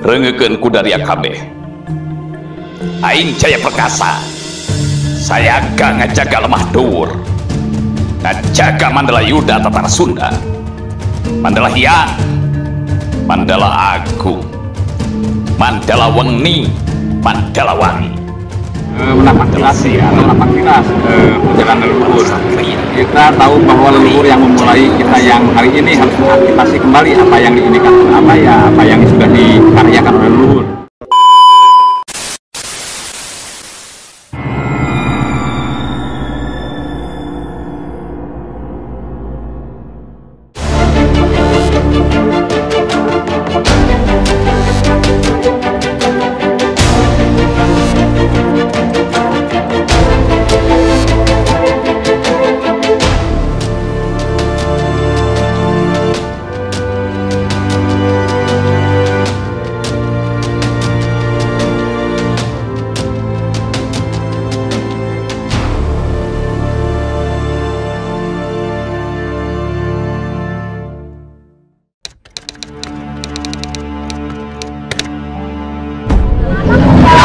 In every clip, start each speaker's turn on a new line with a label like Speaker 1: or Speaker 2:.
Speaker 1: rengekeun ku dari kabeh. Aing Jaya Perkasa, saya gak ngajaga lemah dhuwur, ngajaga Mandala Yuda Tatar Sunda, Mandala Hyang, Mandala Agung, Mandala Wengi, Mandala Wangi.
Speaker 2: Menapak tilas ya, menapak tilas perjalanan leluhur. Kita tahu bahwa leluhur yang memulai kita yang hari ini harus mengaktifasi kembali apa yang diinikan, apa yang sudah dikaryakan oleh leluhur.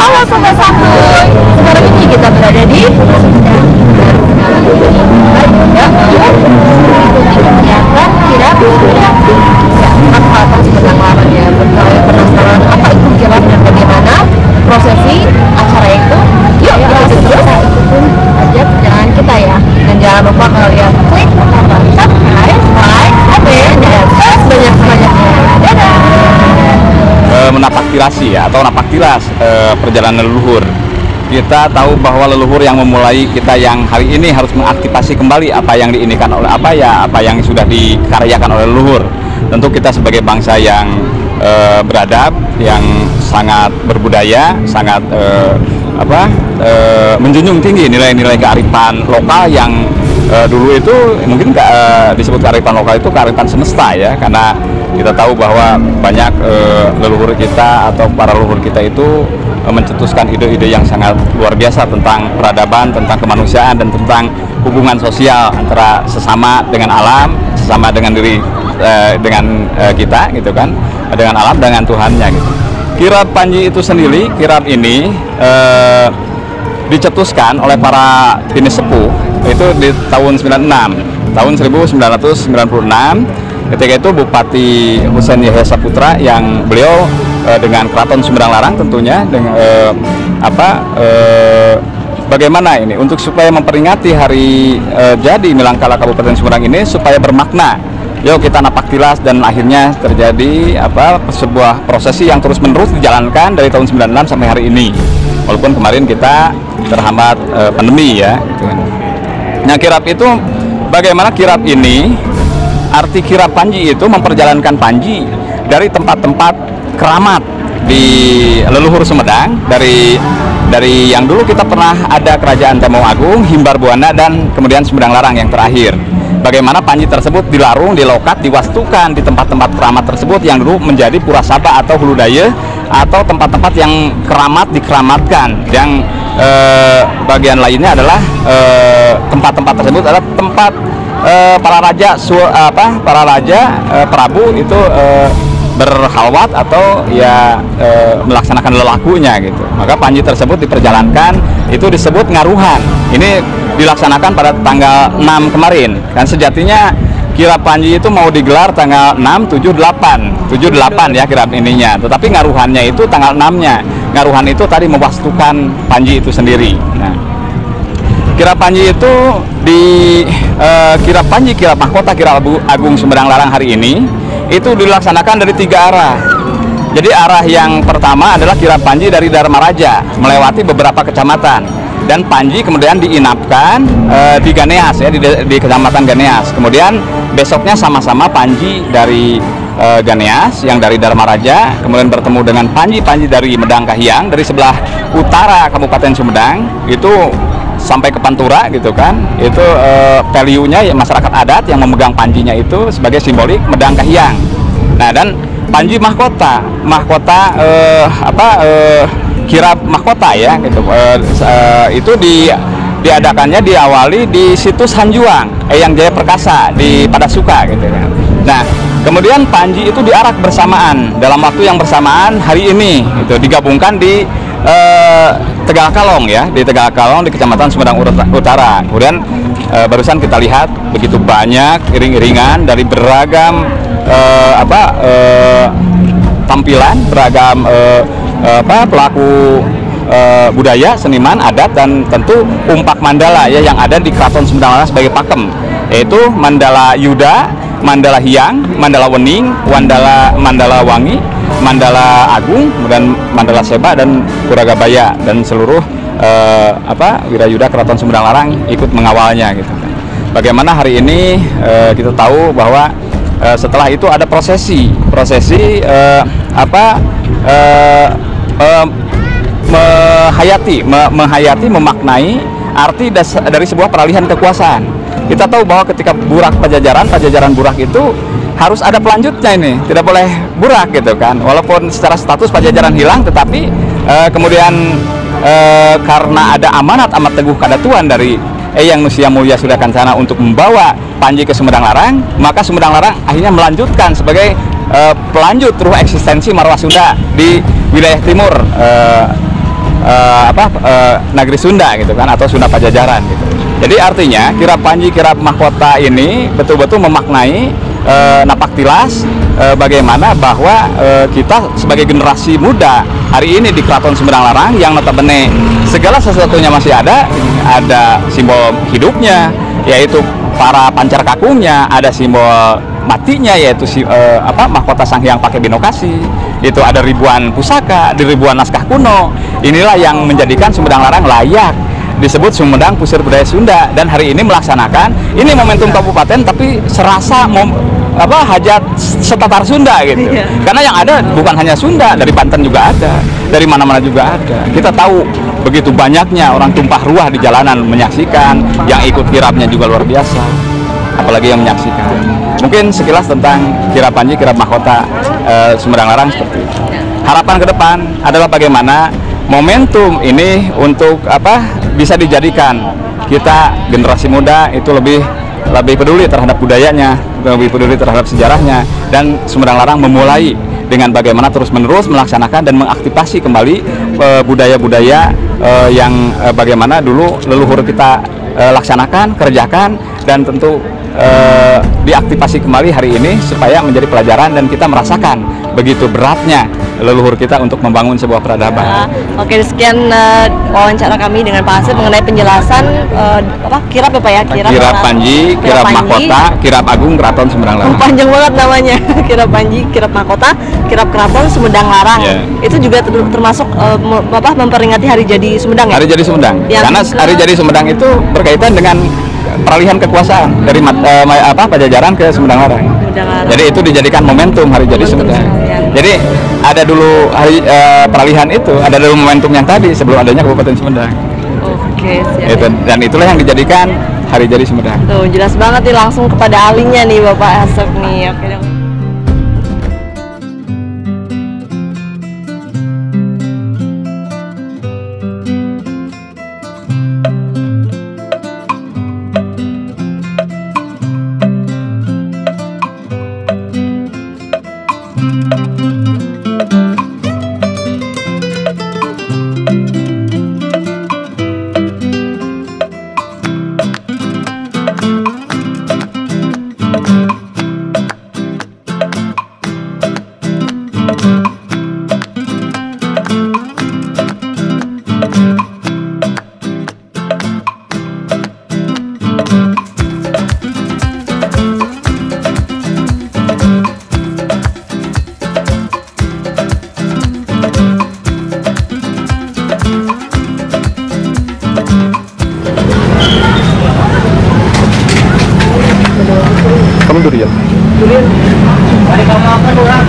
Speaker 3: Halo Sobat Santuy, sekarang ini kita berada di kegiatan kirap atas penanglaran ya. Penasaran apa itu kirap dan bagaimana prosesi acara itu? Yuk kita terus ikutin aja perjalanan kita ya. Dan jangan lupa kalian klik tombol subscribe, like, komen, dan sebanyak-banyaknya. Dadah.
Speaker 2: Menapak tirasi ya, atau napak tilas perjalanan leluhur. Kita tahu bahwa leluhur yang memulai kita yang hari ini harus mengaktifasi kembali apa yang diinikan oleh apa yang sudah dikaryakan oleh leluhur. Tentu kita sebagai bangsa yang beradab, yang sangat berbudaya, sangat menjunjung tinggi nilai-nilai kearifan lokal yang dulu itu mungkin disebut kearifan lokal itu kearifan semesta ya, karena kita tahu bahwa banyak leluhur kita atau para leluhur kita itu mencetuskan ide-ide yang sangat luar biasa tentang peradaban, tentang kemanusiaan, dan tentang hubungan sosial antara sesama dengan alam, sesama dengan diri kita gitu kan, dengan alam, dengan Tuhannya gitu. Kirap Panji itu sendiri, kirap ini dicetuskan oleh para bini sepuh itu di tahun 1996. Ketika itu Bupati Husein Yahya Saputra yang beliau dengan Keraton Sumedang Larang tentunya dengan bagaimana ini untuk supaya memperingati hari jadi Nilangkala Kabupaten Sumedang ini supaya bermakna. Yuk kita napak tilas, dan akhirnya terjadi sebuah prosesi yang terus-menerus dijalankan dari tahun 96 sampai hari ini. Walaupun kemarin kita terhambat pandemi ya. Gitu kan. Nah, kirap itu bagaimana kirap ini? Arti kirap Panji itu memperjalankan Panji dari tempat-tempat keramat di leluhur Sumedang, dari yang dulu kita pernah ada Kerajaan Temau Agung, Himbar Buana, dan kemudian Sumedang Larang yang terakhir. Bagaimana Panji tersebut dilarung, dilokat, diwastukan di tempat-tempat keramat tersebut yang dulu menjadi Purasaba atau Hulu Daya, atau tempat-tempat yang keramat dikeramatkan. Yang bagian lainnya adalah tempat-tempat tersebut adalah tempat para raja prabu itu berhalwat atau ya melaksanakan lelakunya gitu. Maka Panji tersebut diperjalankan itu disebut ngaruhan. Ini dilaksanakan pada tanggal 6 kemarin. Dan sejatinya kirap Panji itu mau digelar tanggal 6, 7, 8 ya kirap ininya. Tetapi ngaruhannya itu tanggal 6-nya. Ngaruhan itu tadi mewastukan Panji itu sendiri. Nah, kirap Panji itu di kirap Panji, kirap mahkota, kirap Agung Sumedang Larang hari ini itu dilaksanakan dari 3 arah. Jadi arah yang pertama adalah kirap Panji dari Dharma Raja melewati beberapa kecamatan, dan Panji kemudian diinapkan di Ganeas ya, di kecamatan Ganeas. Kemudian besoknya sama-sama Panji dari Ganeas yang dari Dharma Raja, kemudian bertemu dengan Panji dari Medang Kahiyang dari sebelah utara Kabupaten Sumedang itu sampai ke Pantura gitu kan. Itu value-nya ya masyarakat adat yang memegang Panjinya itu sebagai simbolik Medang Kahiyang. Nah, dan Panji mahkota kirap mahkota ya gitu. Itu diadakannya diawali di situs Hanjuang Eyang Jaya Perkasa di Padasuka gitu kan. Nah, Kemudian Panji itu diarak bersamaan dalam waktu yang bersamaan hari ini, itu digabungkan di Tegal Kalong ya, di Tegal Kalong di Kecamatan Sumedang Utara. Kemudian barusan kita lihat begitu banyak iring-iringan dari beragam tampilan, beragam pelaku budaya, seniman, adat, dan tentu umpak mandala ya yang ada di Keraton Sumedang Larang sebagai pakem, yaitu Mandala Yuda, Mandala Hyang, Mandala Wening, Mandala Wangi, Mandala Agung, kemudian Mandala Seba dan Puragabaya, dan seluruh Wirayuda Keraton Sumedang Larang ikut mengawalnya gitu kan. Bagaimana hari ini kita tahu bahwa setelah itu ada prosesi menghayati, memaknai arti dari sebuah peralihan kekuasaan. Kita tahu bahwa ketika burak pajajaran burak itu harus ada pelanjutnya, ini tidak boleh burak gitu kan. Walaupun secara status pajajaran hilang, tetapi kemudian karena ada amanat amat teguh kadatuan dari Eyang Nusia Mulia Surya Kancana untuk membawa Panji ke Sumedang Larang, maka Sumedang Larang akhirnya melanjutkan sebagai pelanjut ruh eksistensi marwah Sunda di wilayah timur negeri Sunda gitu kan, atau Sunda Pajajaran gitu. Jadi artinya kirap Panji, kirap mahkota ini betul-betul memaknai napak tilas bagaimana bahwa kita sebagai generasi muda hari ini di Keraton Sumedang Larang yang notabene segala sesuatunya masih ada simbol hidupnya yaitu para pancar kakungnya, ada simbol matinya yaitu mahkota Sang Hyang pakai binokasi, itu ada ribuan pusaka, ribuan naskah kuno. Inilah yang menjadikan Sumedang Larang layak disebut Sumedang Pusir Budaya Sunda, dan hari ini melaksanakan ini momentum kabupaten tapi serasa hajat setatar Sunda gitu. Karena yang ada bukan hanya Sunda, dari Banten juga ada, dari mana-mana juga ada. Kita tahu begitu banyaknya orang tumpah ruah di jalanan menyaksikan, yang ikut kirapnya juga luar biasa, apalagi yang menyaksikan. Mungkin sekilas tentang kirap Panji, kirap mahkota Sumedang Larang seperti itu. Harapan ke depan adalah bagaimana momentum ini untuk bisa dijadikan kita generasi muda itu lebih peduli terhadap budayanya, lebih peduli terhadap sejarahnya, dan Sumedang Larang memulai dengan bagaimana terus-menerus melaksanakan dan mengaktifasi kembali budaya-budaya yang bagaimana dulu leluhur kita laksanakan, kerjakan, dan tentu diaktifasi kembali hari ini supaya menjadi pelajaran dan kita merasakan begitu beratnya leluhur kita untuk membangun sebuah peradaban.
Speaker 3: Oke, sekian wawancara kami dengan Pak Asep mengenai penjelasan kirap ya Pak ya?
Speaker 2: Kirap Panji, kirap mahkota, kirap Agung Keraton Sumedang Larang.
Speaker 3: Panjang banget namanya. Kirap Panji, kirap mahkota, kirap Keraton Sumedang Larang. Itu juga termasuk memperingati hari jadi Sumedang ya?
Speaker 2: Hari jadi Sumedang. Karena hari jadi Sumedang itu berkaitan dengan peralihan kekuasaan dari Pajajaran ke Sumedang Larang. Jadi itu dijadikan momentum hari jadi Sumedang. Jadi ada dulu hari peralihan itu, ada dulu momentum yang tadi sebelum adanya Kabupaten Sumedang.
Speaker 3: Oke, siap.
Speaker 2: Dan itulah yang dijadikan hari jadi Sumedang.
Speaker 3: Tuh, jelas banget nih, langsung kepada ahlinya nih Bapak Asep nih. Oke.
Speaker 2: Kamu durian?
Speaker 4: Durian. Hari kamu apa orang?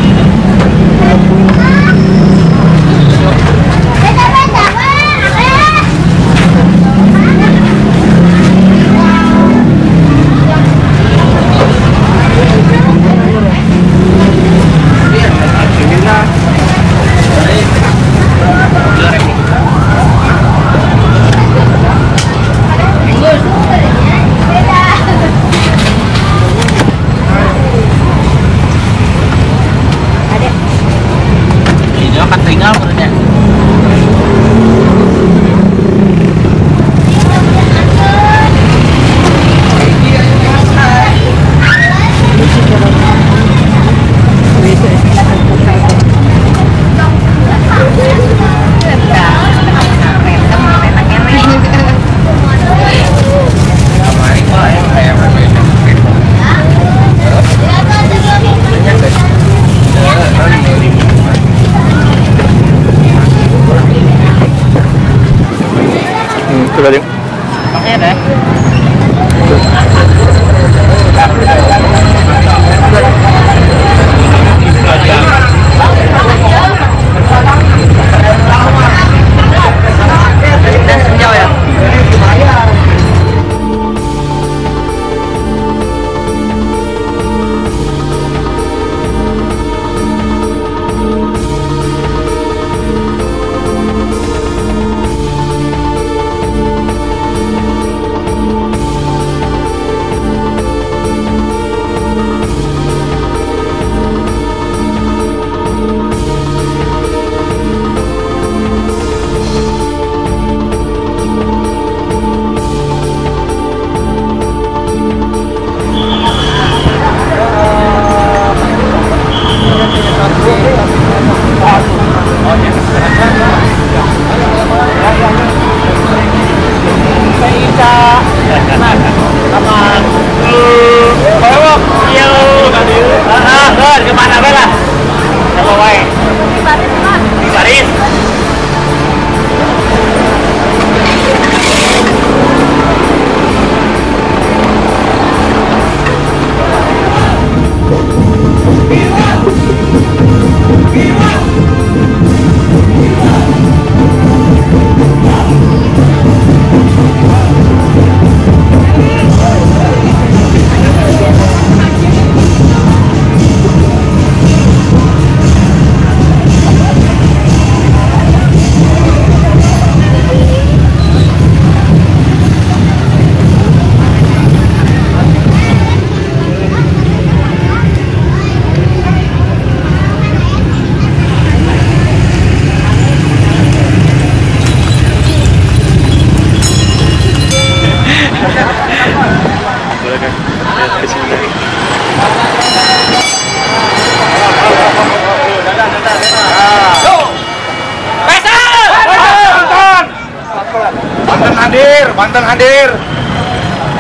Speaker 5: Banten hadir.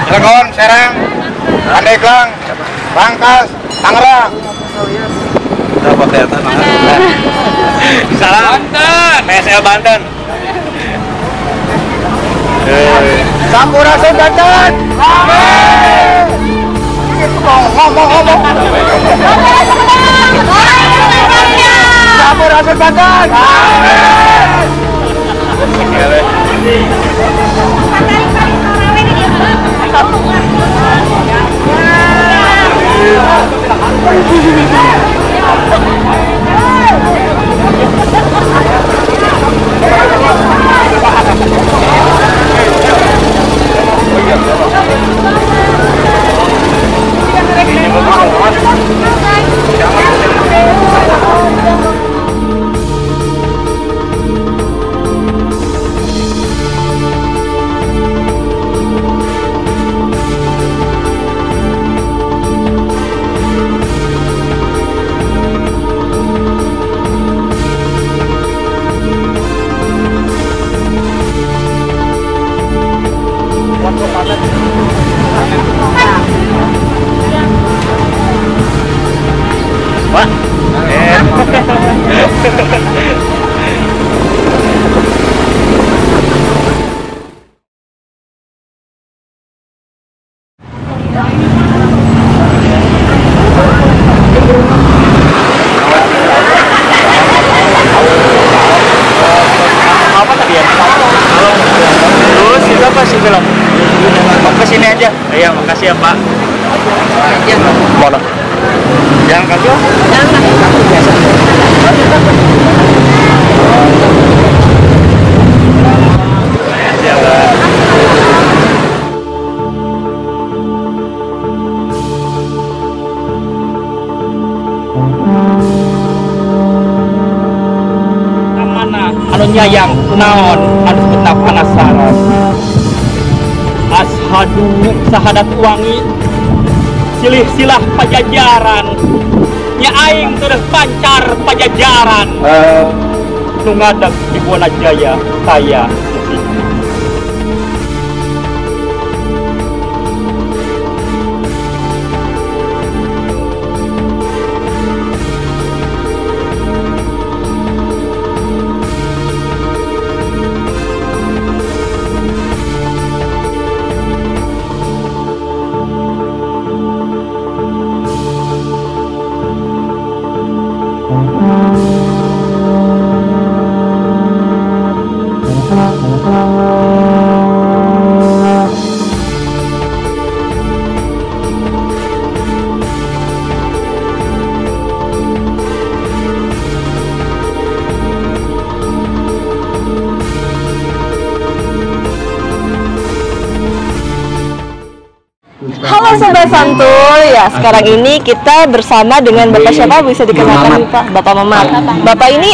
Speaker 5: Cilegon, Serang, Pandeglang, Rangkas, Tangerang. Berapa kelihatan? Salam Banten. PSL Banten. Sampurasun Banten. Ngomong. Sampurasun Banten. Apa tadi ya? Terus itu apa sih film? Kesini aja. Iya, makasih ya Pak. Mana? Jangan kasih. Jangan biasa. Ya, Pak.
Speaker 4: Mana anu nyayang naon anu betap penasaran. Ashadu sahadat wangi silih silah pajajaran nya aing terus pancar pajajaran nu ngadeg di Buana Jaya saya
Speaker 3: Halo Sobat Santuy, ya sekarang ini kita bersama dengan Bapak siapa, bisa dikenalkan Pak? Bapak Mamat. Bapak ini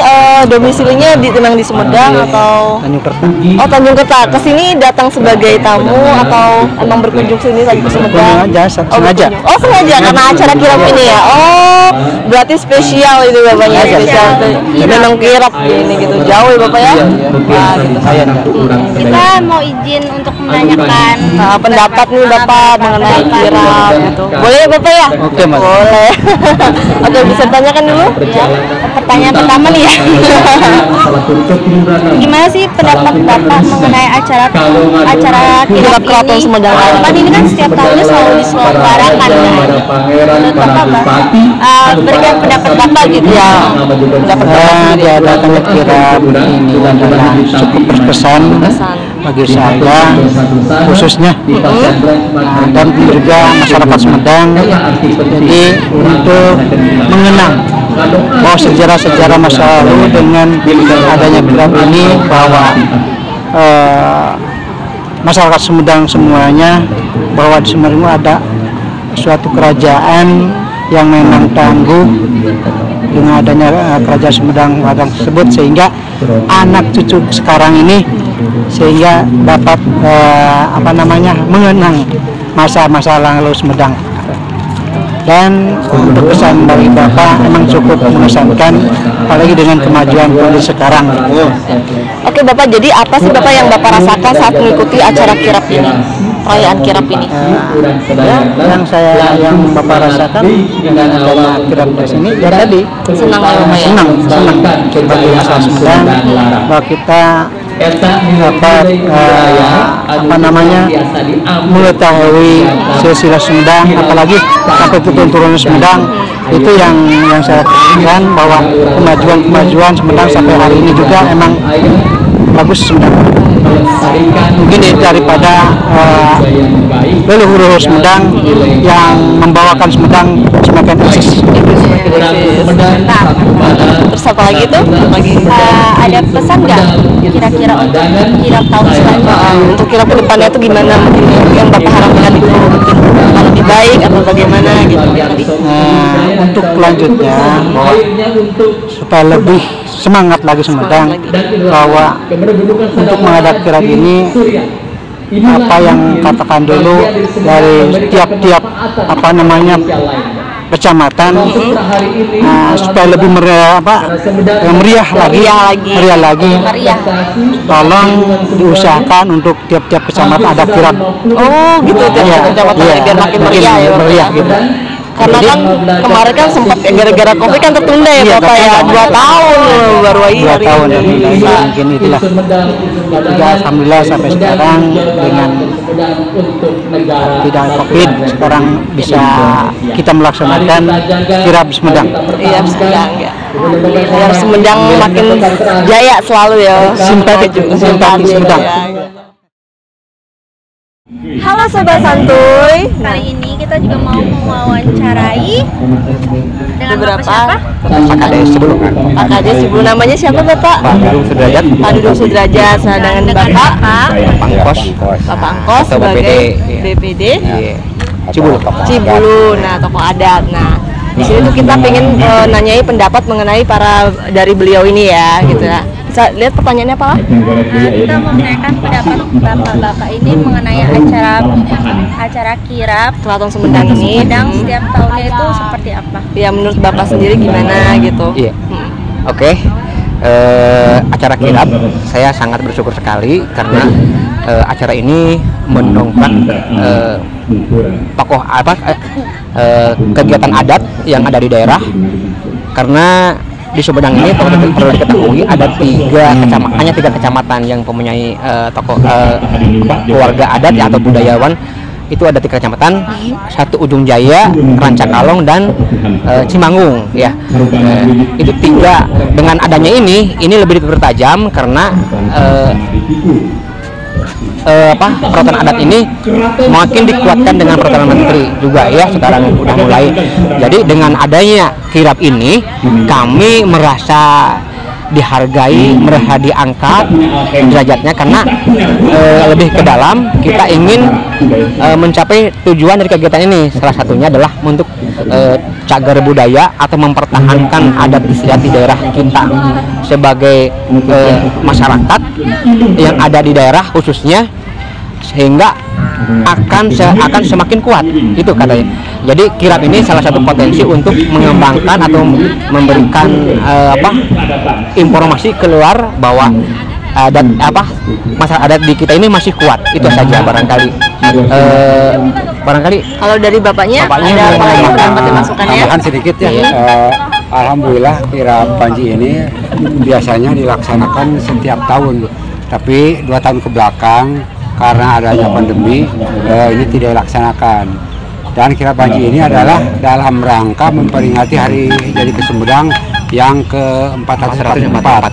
Speaker 3: domisilinya memang di Sumedang atau
Speaker 4: Tanjung Kerta.
Speaker 3: Oh, Tanjung Kerta. Kesini datang sebagai tamu atau emang berkunjung sini lagi ke Sumedang?
Speaker 4: Sengaja.
Speaker 3: Oh sengaja karena acara kirap ini ya. Oh berarti spesial itu Bapaknya, spesial. Memang kirap ini gitu, jauh ya Bapak ya? Nah, gitu.
Speaker 6: Kita mau izin untuk menanyakan
Speaker 3: Pendapat nih Bapak mengenai kirap gitu. Boleh ya Bapak ya?
Speaker 4: Oke, Mas.
Speaker 3: Boleh. Oke, bisa tanyakan dulu?
Speaker 6: ya, pertanyaan pertama nih ya. Gimana sih pendapat Bapak mengenai acara kirap
Speaker 3: Keraton
Speaker 6: ini?
Speaker 3: Sumedang.
Speaker 6: Kan ini kan setiap tahunnya selalu diselenggarakan kan. Menurut Bapak berikan pendapat Bapak gitu
Speaker 3: Ya, pendapat Bapak
Speaker 4: Dia datangnya kirap ini adalah cukup berkesan bagi saya khususnya dan juga masyarakat Sumedang. Jadi untuk mengenang bahwa sejarah-sejarah masa lalu dengan adanya kirap ini, bahwa masyarakat Sumedang semuanya bahwa di Sumedang ada suatu kerajaan yang memang tangguh dengan adanya kerajaan Sumedang tersebut, sehingga anak cucu sekarang ini sehingga dapat mengenang masa-masa lalu Sumedang. Dan untuk pesan dari Bapak emang cukup mengesankan, apalagi dengan kemajuan kondisi sekarang.
Speaker 3: Oke Bapak, jadi apa sih Bapak yang Bapak rasakan saat mengikuti acara kirap ini? Perayaan kirap ini?
Speaker 4: Yang Bapak rasakan dengan adanya kirap di sini ya tadi
Speaker 3: Senang ya Bapak ya?
Speaker 4: senang sebagai masyarakat Sumedang bahwa kita dapat mengetahui silsilah Sumedang, apalagi sampai keturunan Sumedang. Itu yang saya pikirkan, bahwa kemajuan Sumedang sampai hari ini juga emang bagus Sumedang. Mungkin daripada leluhur Sumedang yang membawakan Sumedang semakin eksis.
Speaker 3: Nah, terus apa lagi tuh?
Speaker 6: Ada pesan nggak kira-kira untuk kirap tahun selanjutnya?
Speaker 3: Untuk kirap ke depannya itu gimana mungkin yang Bapak harapkan itu mungkin lebih baik atau bagaimana gitu?
Speaker 4: Untuk selanjutnya bahwa supaya lebih semangat lagi Sumedang, bahwa untuk menghadap kirap ini apa yang katakan dulu dari tiap-tiap kecamatan supaya lebih meriah lagi. Tolong diusahakan untuk tiap-tiap kecamatan ada kirap.
Speaker 3: Oh gitu, tiap kecamatan biar makin meriah ya Bapak ya?
Speaker 4: Gitu.
Speaker 3: Karena kan kemarin kan sempat gara-gara COVID kan tertunda ya Bapak ya, 2 tahun baru aja
Speaker 4: 2 tahun mungkin itulah. Alhamdulillah sampai sekarang dengan tidak COVID sekarang bisa kita melaksanakan kirap Sumedang.
Speaker 3: Iya Sumedang ya. Biar Sumedang makin jaya selalu ya. Simpati Sumedang. Halo Sobat Santuy.
Speaker 6: Kali ini kita juga mau mewawancarai dengan
Speaker 3: beberapa
Speaker 6: Bapak
Speaker 2: KKD sebelum kan.
Speaker 3: Pak Kades sebelum namanya siapa Bapak?
Speaker 2: Pak Dudung Sudrajat.
Speaker 3: Pak Dudung Sudrajat. Dengan Bapak
Speaker 2: Pangkos.
Speaker 3: Pak Pangkos sebagai BPD Cibulu. Nah, tokoh adat. Nah, di sini tuh kita pengen nanyai pendapat mengenai dari beliau ini ya, gitu ya. Bisa lihat pertanyaannya apa?
Speaker 6: Kita mau menanyakan pendapat Bapak-bapak ini mengenai acara kirap
Speaker 3: Keraton Sumedang ini.
Speaker 6: Sumedang setiap tahunnya itu seperti apa?
Speaker 3: Ya menurut Bapak sendiri gimana gitu?
Speaker 7: Iya. Oke. Acara kirap saya sangat bersyukur sekali karena acara ini mendongkrak tokoh kegiatan adat yang ada di daerah, karena di Sumedang ini perlu diketahui ada hanya tiga kecamatan yang mempunyai tokoh keluarga adat atau budayawan. Itu ada 3 kecamatan, 1 Ujung Jaya, Rancakalong, dan Cimanggung ya. Itu 3. Dengan adanya ini lebih dipertajam karena peraturan adat ini makin dikuatkan dengan peraturan menteri juga ya, sekarang udah mulai. Jadi dengan adanya kirap ini kami merasa dihargai, merasa diangkat derajatnya, karena lebih ke dalam kita ingin mencapai tujuan dari kegiatan ini. Salah satunya adalah untuk cagar budaya atau mempertahankan adat istiadat di daerah kita sebagai masyarakat yang ada di daerah khususnya, sehingga akan semakin kuat, itu katanya. Jadi kirap ini salah satu potensi untuk mengembangkan atau memberikan informasi keluar bahwa masyarakat adat di kita ini masih kuat. Itu saja barangkali.
Speaker 3: Kalau dari bapaknya ada apa lagi pendapat masukannya?
Speaker 8: Tambahan sedikit ya. Alhamdulillah kirap Panji ini biasanya dilaksanakan setiap tahun, tapi 2 tahun ke belakang karena adanya pandemi ini tidak dilaksanakan. Dan kirap Panji ini adalah dalam rangka memperingati Hari Jadi Sumedang yang ke-444,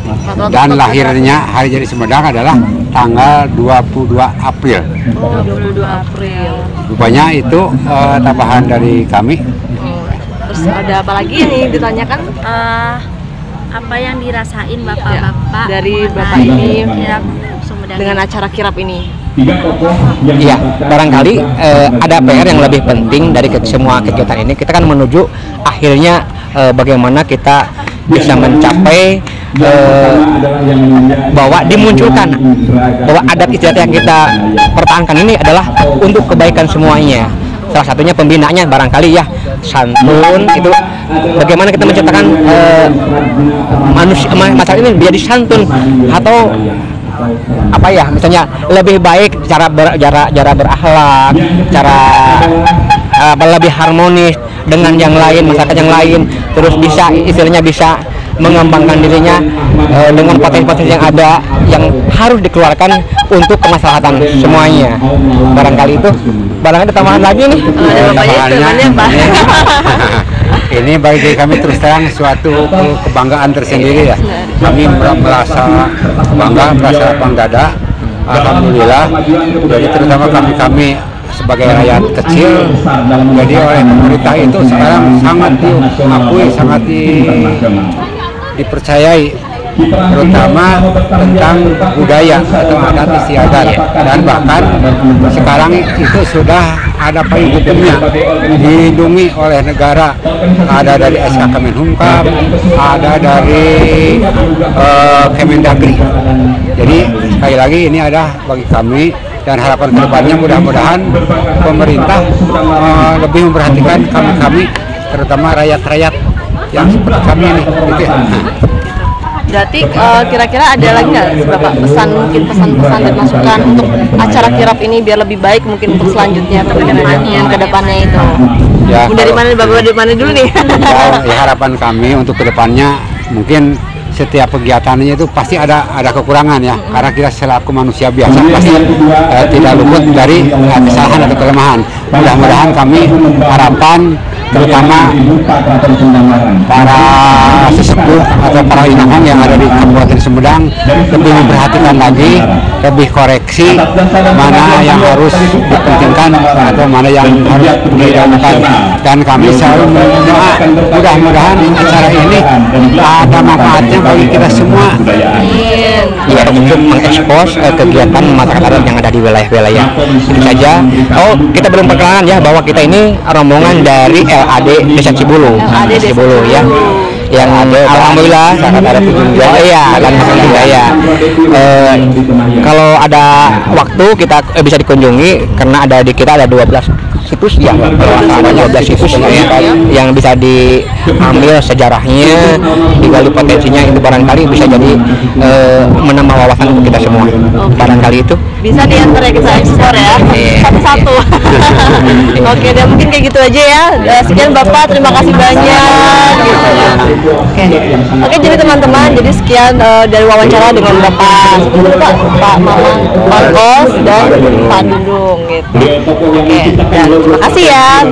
Speaker 8: dan lahirnya Hari Jadi Sumedang adalah tanggal 22 April.
Speaker 3: 22 April.
Speaker 8: Rupanya itu tambahan dari kami.
Speaker 3: Terus ada apa lagi yang ditanyakan?
Speaker 6: Apa yang dirasain Bapak-bapak
Speaker 3: dari Bapak ini
Speaker 6: kirap Sumedang
Speaker 3: dengan acara kirap ini?
Speaker 7: Iya, barangkali ada PR yang lebih penting dari semua kegiatan ini. Kita kan menuju akhirnya bagaimana kita bisa mencapai bahwa dimunculkan bahwa adat istiadat yang kita pertahankan ini adalah untuk kebaikan semuanya. salah satunya pembinanya barangkali ya, santun itu bagaimana kita menciptakan manusia masalah ini menjadi santun atau apa ya, misalnya lebih baik cara berakhlak, cara lebih harmonis dengan yang lain, masyarakat yang lain, terus bisa istilahnya bisa mengembangkan dirinya dengan potensi-potensi yang ada yang harus dikeluarkan untuk kemaslahatan semuanya. Barangkali ada tambahan lagi nih.
Speaker 8: Tambahannya ini bagi kami terus terang suatu kebanggaan tersendiri ya. Kami merasa bangga, merasa lapang dada. Alhamdulillah. Jadi terutama kami sebagai rakyat kecil, jadi oleh pemerintah itu sekarang sangat diakui, sangat dipercayai, terutama tentang budaya atau adat istiadat, dan bahkan sekarang itu sudah ada payung hukumnya, dilindungi oleh negara, ada dari SK Kemenhumkam, ada dari Kemendagri. Jadi sekali lagi ini ada bagi kami, dan harapan kedepannya mudah-mudahan pemerintah lebih memperhatikan kami, terutama rakyat-rakyat yang seperti kami ini. Gitu ya.
Speaker 3: Berarti kira-kira ada lagi nggak beberapa pesan, mungkin pesan-pesan dan masukan untuk acara kirap ini biar lebih baik mungkin untuk selanjutnya ke depannya itu?
Speaker 8: Ya,
Speaker 3: dari mana dulu nih?
Speaker 8: Ya, harapan kami untuk kedepannya mungkin setiap kegiatannya itu pasti ada kekurangan ya, karena kita selaku manusia biasa pasti tidak luput dari kesalahan atau kelemahan. Mudah-mudahan kami harapan terutama para sesepuh atau para inahong yang ada di Kabupaten Sumedang lebih memperhatikan lagi, lebih koreksi mana yang harus dipentingkan atau mana yang harus didahulukan. Dan kami selalu berdoa mudah-mudahan acara ini ada manfaatnya bagi kita semua.
Speaker 7: Ya, untuk mengekspos kegiatan masyarakat adat yang ada di wilayah-wilayah itu saja. Oh, kita belum perkenalan ya bahwa kita ini rombongan dari LAD Desa Cibulu. Cibulu ya. Yang alhamdulillah sangat ada budaya dan budaya. Kalau ada waktu kita bisa dikunjungi, karena kita ada 12 situs ya, ada 12 situs ya, yang bisa diambil sejarahnya, digali potensinya, itu barangkali bisa jadi menambah wawasan untuk kita semua. Barangkali itu
Speaker 3: bisa diantar kita eksplor ya, satu-satu. Oke, dan mungkin kayak gitu aja ya. Sekian Bapak, terima kasih banyak. Oke, jadi teman-teman, jadi sekian dari wawancara dengan Bapak Mamang Pangkos dan Pak Dudung gitu. Oke, dan terima kasih ya.